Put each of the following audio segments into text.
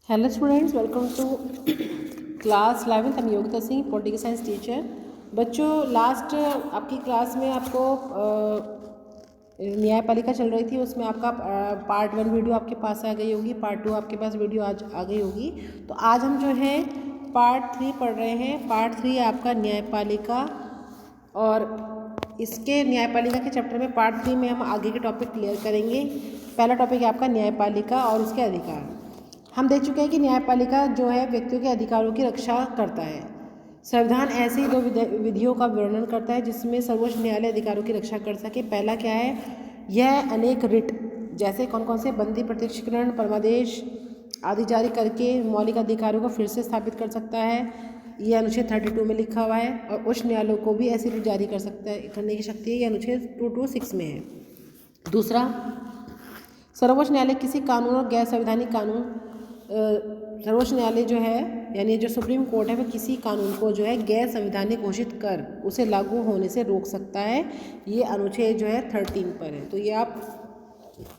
Hello students, welcome to class 11th। हम Yogita Singh, political science teacher. बच्चों, last आपकी class में आपको न्यायपालिका चल रही थी, उसमें आपका पार्ट 1 वीडियो आपके पास आ गई होगी, पार्ट 2 आपके पास वीडियो आज आ गई होगी। तो आज हम जो है पार्ट 3 पढ़ रहे हैं। पार्ट 3 आपका न्यायपालिका, और इसके न्यायपालिका के चैप्टर में पार्ट 3 में हम आगे के टॉपिक क्लियर करेंगे। पहला टॉपिक है आपका न्यायपालिका और उसके अधिकार। हम देख चुके हैं कि न्यायपालिका जो है व्यक्तियों के अधिकारों की रक्षा करता है। संविधान ऐसी दो विधियों का वर्णन करता है जिसमें सर्वोच्च न्यायालय अधिकारों की रक्षा कर सके। पहला क्या है? यह अनेक रिट, जैसे कौन कौन से बंदी प्रत्यक्षीकरण, परमादेश आदि जारी करके मौलिक अधिकारों को फिर से स्थापित कर सकता है। ये अनुच्छेद 32 में लिखा हुआ है। और उच्च न्यायालयों को भी ऐसी रिट जारी कर सकता है, करने की शक्ति है। ये अनुच्छेद 226 में है। दूसरा, सर्वोच्च न्यायालय किसी कानून और गैर संवैधानिक कानून, सर्वोच्च न्यायालय जो है यानी जो सुप्रीम कोर्ट है, वह किसी कानून को जो है गैर संवैधानिक घोषित कर उसे लागू होने से रोक सकता है। ये अनुच्छेद जो है 13 पर है। तो ये आप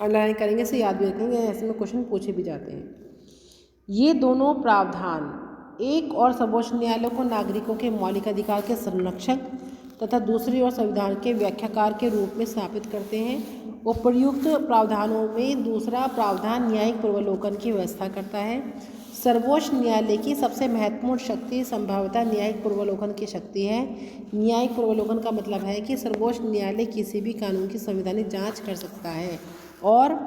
अंडरलाइन करेंगे, से याद भी रखेंगे, ऐसे में क्वेश्चन पूछे भी जाते हैं। ये दोनों प्रावधान एक और सर्वोच्च न्यायालय को नागरिकों के मौलिक अधिकार के संरक्षक तथा दूसरी ओर संविधान के व्याख्याकार के रूप में स्थापित करते हैं। उपर्युक्त प्रावधानों में दूसरा प्रावधान न्यायिक पूर्वावलोकन की व्यवस्था करता है। सर्वोच्च न्यायालय की सबसे महत्वपूर्ण शक्ति संभवतः न्यायिक पूर्वावलोकन की शक्ति है। न्यायिक पूर्वावलोकन का मतलब है कि सर्वोच्च न्यायालय किसी भी कानून की संवैधानिक जांच कर सकता है, और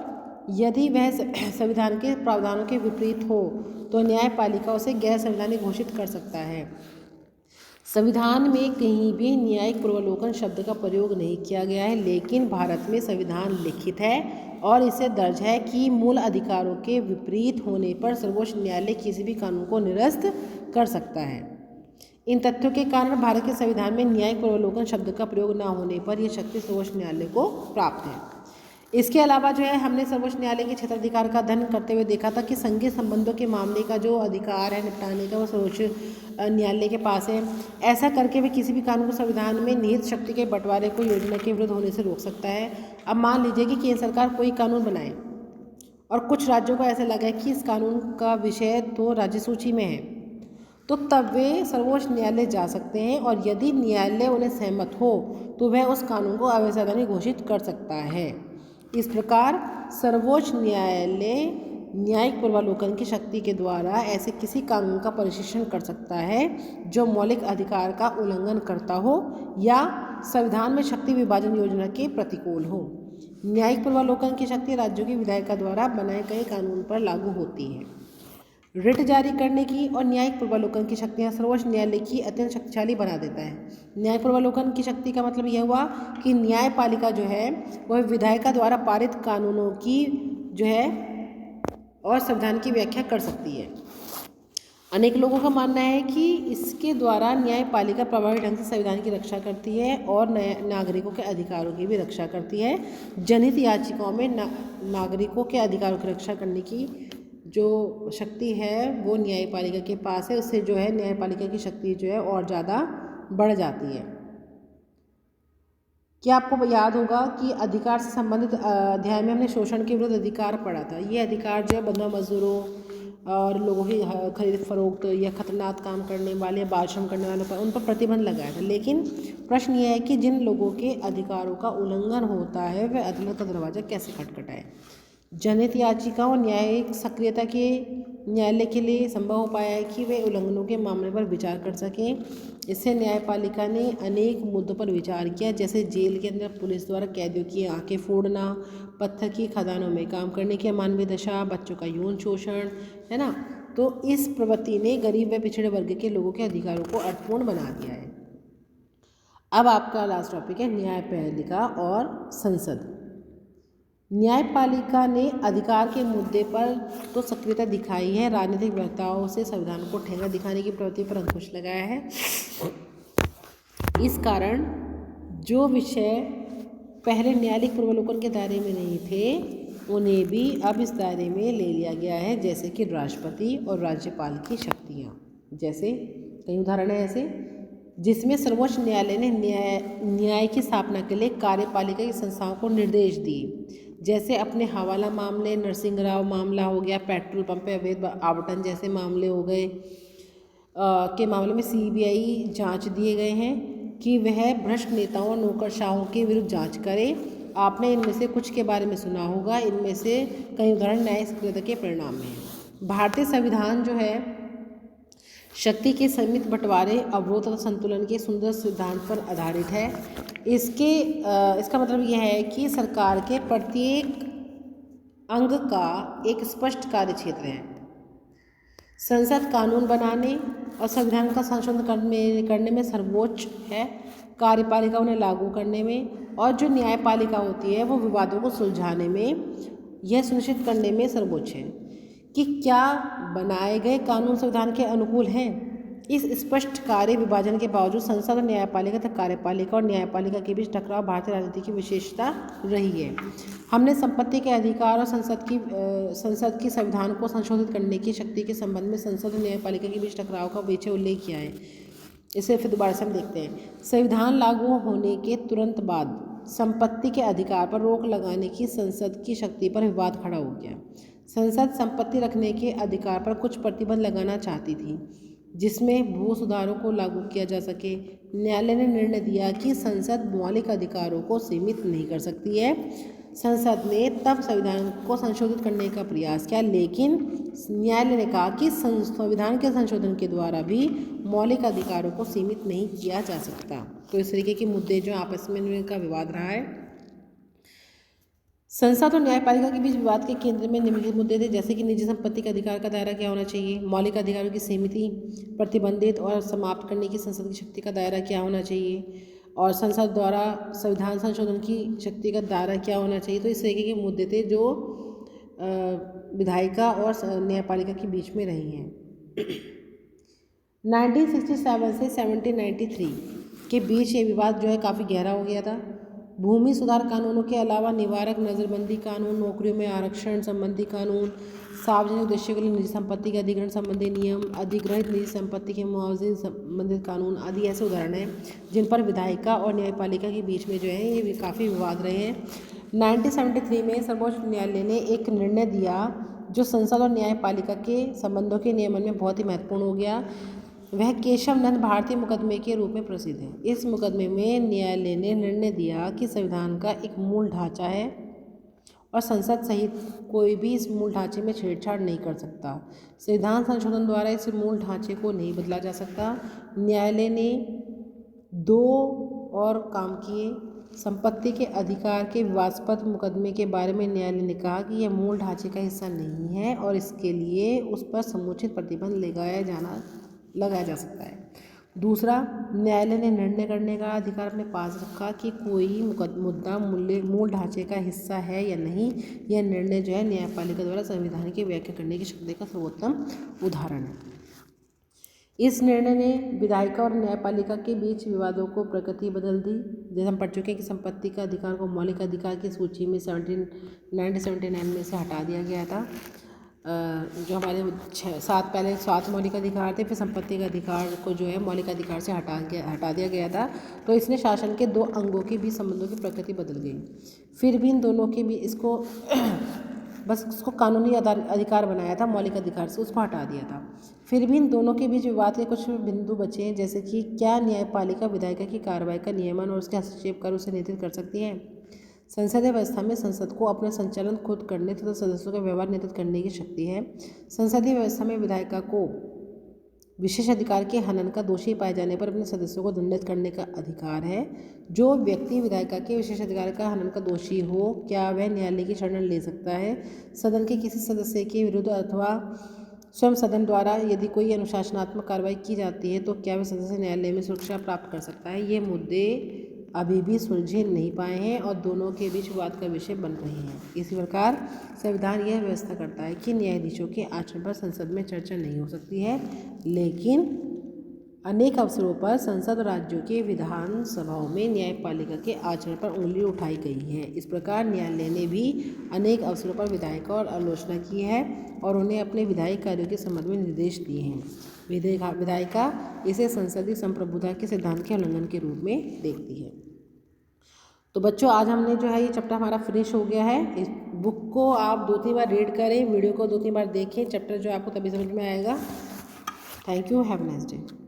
यदि वह संविधान के प्रावधानों के विपरीत हो तो न्यायपालिका उसे गैर संवैधानिक घोषित कर सकता है। संविधान में कहीं भी न्यायिक पूर्वावलोकन शब्द का प्रयोग नहीं किया गया है, लेकिन भारत में संविधान लिखित है और इसे दर्ज है कि मूल अधिकारों के विपरीत होने पर सर्वोच्च न्यायालय किसी भी कानून को निरस्त कर सकता है। इन तथ्यों के कारण भारत के संविधान में न्यायिक पूर्वावलोकन शब्द का प्रयोग न होने पर यह शक्ति सर्वोच्च न्यायालय को प्राप्त है। इसके अलावा जो है हमने सर्वोच्च न्यायालय के क्षेत्राधिकार का अध्ययन करते हुए देखा था कि संघीय संबंधों के मामले का जो अधिकार है निपटाने का, वो सर्वोच्च न्यायालय के पास है। ऐसा करके वे किसी भी कानून को संविधान में निहित शक्ति के बंटवारे को योजना के विरुद्ध होने से रोक सकता है। अब मान लीजिए कि केंद्र सरकार कोई कानून बनाए और कुछ राज्यों को ऐसा लगा है कि इस कानून का विषय तो राज्य सूची में है, तो तब वे सर्वोच्च न्यायालय जा सकते हैं, और यदि न्यायालय उन्हें सहमत हो तो वह उस कानून को अवैधानिक घोषित कर सकता है। इस प्रकार सर्वोच्च न्यायालय न्यायिक पूर्वावलोकन की शक्ति के द्वारा ऐसे किसी कानून का परिशीलन कर सकता है जो मौलिक अधिकार का उल्लंघन करता हो या संविधान में शक्ति विभाजन योजना के प्रतिकूल हो। न्यायिक पूर्वावलोकन की शक्ति राज्यों की विधायिका द्वारा बनाए गए कानून पर लागू होती है। रिट जारी करने की और न्यायिक पूर्वावलोकन की शक्तियाँ सर्वोच्च न्यायालय की अत्यंत शक्तिशाली बना देता है। न्यायिक पूर्वावलोकन की शक्ति का मतलब यह हुआ कि न्यायपालिका जो है वह विधायिका द्वारा पारित कानूनों की जो है और संविधान की व्याख्या कर सकती है। अनेक लोगों का मानना है कि इसके द्वारा न्यायपालिका प्रभावी ढंग से संविधान की रक्षा करती है और नागरिकों के अधिकारों की भी रक्षा करती है। जनहित याचिकाओं में नागरिकों के अधिकारों की रक्षा करने की जो शक्ति है वो न्यायपालिका के पास है। उससे जो है न्यायपालिका की शक्ति जो है और ज़्यादा बढ़ जाती है। क्या आपको याद होगा कि अधिकार से संबंधित अध्याय में हमने शोषण के विरुद्ध अधिकार पढ़ा था। ये अधिकार जो है बंधुआ मजदूरों और लोगों की खरीद फरोख्त या खतरनाक काम करने वाले, बाल श्रम करने वालों पर, उन पर प्रतिबंध लगाया था। लेकिन प्रश्न ये है कि जिन लोगों के अधिकारों का उल्लंघन होता है वह अदालत का दरवाज़ा कैसे खटखटाए। जनहित याचिकाओं न्यायिक सक्रियता के न्यायालय के लिए संभव हो पाया है कि वे उल्लंघनों के मामले पर विचार कर सकें। इससे न्यायपालिका ने अनेक मुद्दों पर विचार किया, जैसे जेल के अंदर पुलिस द्वारा कैदियों की आंखें फोड़ना, पत्थर की खदानों में काम करने की अमानवीय दशा, बच्चों का यौन शोषण, है ना। तो इस प्रवृत्ति ने गरीब व पिछड़े वर्ग के लोगों के अधिकारों को अर्थपूर्ण बना दिया है। अब आपका लास्ट टॉपिक है न्यायपालिका और संसद। न्यायपालिका ने अधिकार के मुद्दे पर तो सक्रियता दिखाई है, राजनीतिक वक्ताओं से संविधान को ठेंगा दिखाने की प्रवृत्ति पर अंकुश लगाया है। इस कारण जो विषय पहले न्यायिक पूर्वावलोकन के दायरे में नहीं थे उन्हें भी अब इस दायरे में ले लिया गया है, जैसे कि राष्ट्रपति और राज्यपाल की शक्तियाँ। जैसे कई उदाहरण हैं ऐसे जिसमें सर्वोच्च न्यायालय ने न्याय की स्थापना के लिए कार्यपालिका की संस्थाओं को निर्देश दिए। जैसे अपने हवाला मामले, नरसिंह राव मामला हो गया, पेट्रोल पंप पे अवैध आवंटन जैसे मामले हो गए के मामले में सीबीआई जांच दिए गए हैं कि वह भ्रष्ट नेताओं और नौकरशाहों के विरुद्ध जांच करे। आपने इनमें से कुछ के बारे में सुना होगा, इनमें से कई उदाहरण न्याय सक्रियता के परिणाम में हैं। भारतीय संविधान जो है शक्ति के सीमित बंटवारे, अवरोध तथा संतुलन के सुंदर सिद्धांत पर आधारित है। इसका मतलब यह है कि सरकार के प्रत्येक अंग का एक स्पष्ट कार्य क्षेत्र है। संसद कानून बनाने और संविधान का संशोधन करने में सर्वोच्च है, कार्यपालिका उन्हें लागू करने में, और जो न्यायपालिका होती है वो विवादों को सुलझाने में, यह सुनिश्चित करने में सर्वोच्च है कि क्या बनाए गए कानून संविधान के अनुकूल हैं। इस स्पष्ट कार्य विभाजन के बावजूद संसद और न्यायपालिका तथा कार्यपालिका और न्यायपालिका के बीच टकराव भारतीय राजनीति की विशेषता रही है। हमने संपत्ति के अधिकार और संसद की संविधान को संशोधित करने की शक्ति के संबंध में संसद और न्यायपालिका के बीच टकराव का पीछे उल्लेख किया है। इसे फिर दोबारा से हम देखते हैं। संविधान लागू होने के तुरंत बाद संपत्ति के अधिकार पर रोक लगाने की संसद की शक्ति पर विवाद खड़ा हो गया। संसद संपत्ति रखने के अधिकार पर कुछ प्रतिबंध लगाना चाहती थी जिसमें भू सुधारों को लागू किया जा सके। न्यायालय ने निर्णय दिया कि संसद मौलिक अधिकारों को सीमित नहीं कर सकती है। संसद ने तब संविधान को संशोधित करने का प्रयास किया, लेकिन न्यायालय ने कहा कि संविधान के संशोधन के द्वारा भी मौलिक अधिकारों को सीमित नहीं किया जा सकता। तो इस तरीके के मुद्दे जो आपस में इनका विवाद रहा है। संसद और न्यायपालिका के बीच विवाद के केंद्र में निम्नलिखित मुद्दे थे, जैसे कि निजी संपत्ति का अधिकार का दायरा क्या होना चाहिए, मौलिक अधिकारों की सीमिति, प्रतिबंधित और समाप्त करने की संसद की शक्ति का दायरा क्या होना चाहिए, और संसद द्वारा संविधान संशोधन की शक्ति का दायरा क्या होना चाहिए। तो इस तरीके के मुद्दे थे जो विधायिका और न्यायपालिका के बीच में रही हैं। 1967 से 1793 के बीच ये विवाद जो है काफ़ी गहरा हो गया था। भूमि सुधार कानूनों के अलावा निवारक नज़रबंदी कानून, नौकरियों में आरक्षण संबंधी कानून, सार्वजनिक उद्देश्यों के लिए निजी संपत्ति के अधिग्रहण संबंधी नियम, अधिग्रहित निजी संपत्ति के मुआवजे संबंधित कानून आदि ऐसे उदाहरण हैं जिन पर विधायिका और न्यायपालिका के बीच में जो है ये काफ़ी विवाद रहे हैं। 1973 में सर्वोच्च न्यायालय ने एक निर्णय दिया जो संसद और न्यायपालिका के संबंधों के नियमन में बहुत ही महत्वपूर्ण हो गया। वह केशव नंद भारतीय मुकदमे के रूप में प्रसिद्ध है। इस मुकदमे में न्यायालय ने निर्णय दिया कि संविधान का एक मूल ढांचा है और संसद सहित कोई भी इस मूल ढांचे में छेड़छाड़ नहीं कर सकता। संविधान संशोधन द्वारा इस मूल ढांचे को नहीं बदला जा सकता। न्यायालय ने दो और काम किए। संपत्ति के अधिकार के विवादास्पद मुकदमे के बारे में न्यायालय ने कहा कि यह मूल ढांचे का हिस्सा नहीं है और इसके लिए उस पर समुचित प्रतिबंध लगाया जा सकता है। दूसरा, न्यायालय ने निर्णय करने का अधिकार अपने पास रखा कि कोई मुद्दा मूल ढांचे का हिस्सा है या नहीं। यह निर्णय जो है न्यायपालिका द्वारा संविधान की व्याख्या करने की शक्ति का सर्वोत्तम उदाहरण है। इस निर्णय ने विधायिका और न्यायपालिका के बीच विवादों को प्रकृति बदल दी। जैसे हम पढ़ चुके हैं कि संपत्ति का अधिकार को मौलिक अधिकार की सूची में 1979 में से हटा दिया गया था। जो हमारे पहले 7 मौलिक अधिकार थे, फिर संपत्ति का अधिकार को जो है मौलिक अधिकार से हटा दिया गया था। तो इसने शासन के 2 अंगों के बीच संबंधों की प्रकृति बदल गई। फिर भी इन दोनों के बीच उसको कानूनी अधिकार बनाया था, मौलिक अधिकार से उसको हटा दिया था। फिर भी इन दोनों के बीच विवाद के कुछ बिंदु बचे हैं, जैसे कि क्या न्यायपालिका विधायिका की कार्रवाई का नियमन और उसके हस्तक्षेप कर उसे नियंत्रित कर सकती है। संसदीय व्यवस्था में संसद को अपना संचालन खुद करने तथा सदस्यों का व्यवहार नियंत्रित करने की शक्ति है। संसदीय व्यवस्था में विधायिका को विशेष अधिकार के हनन का दोषी पाए जाने पर अपने सदस्यों को दंडित करने का अधिकार है। जो व्यक्ति विधायिका के विशेष अधिकार का हनन का दोषी हो, क्या वह न्यायालय की शरण ले सकता है। सदन के किसी सदस्य के विरुद्ध अथवा स्वयं सदन द्वारा यदि कोई अनुशासनात्मक कार्रवाई की जाती है तो क्या वह सदस्य न्यायालय में सुरक्षा प्राप्त कर सकता है। ये मुद्दे अभी भी सुलझे नहीं पाए हैं और दोनों के बीच विवाद का विषय बन रहे हैं। इसी प्रकार संविधान यह व्यवस्था करता है कि न्यायाधीशों के आचरण पर संसद में चर्चा नहीं हो सकती है, लेकिन अनेक अवसरों पर संसद और राज्यों के विधान सभाओं में न्यायपालिका के आचरण पर उंगली उठाई गई है। इस प्रकार न्यायालय ने भी अनेक अवसरों पर विधायिका और आलोचना की है और उन्हें अपने विधायिक कार्यों के संबंध में निर्देश दिए हैं। विधायिका इसे संसदीय संप्रभुता के सिद्धांत के उल्लंघन के रूप में देखती है। तो बच्चों आज हमने जो है ये चैप्टर हमारा फिनिश हो गया है। इस बुक को आप 2-3 बार रीड करें, वीडियो को 2-3 बार देखें, चैप्टर जो आपको तभी समझ में आएगा। Thank you, have a nice day.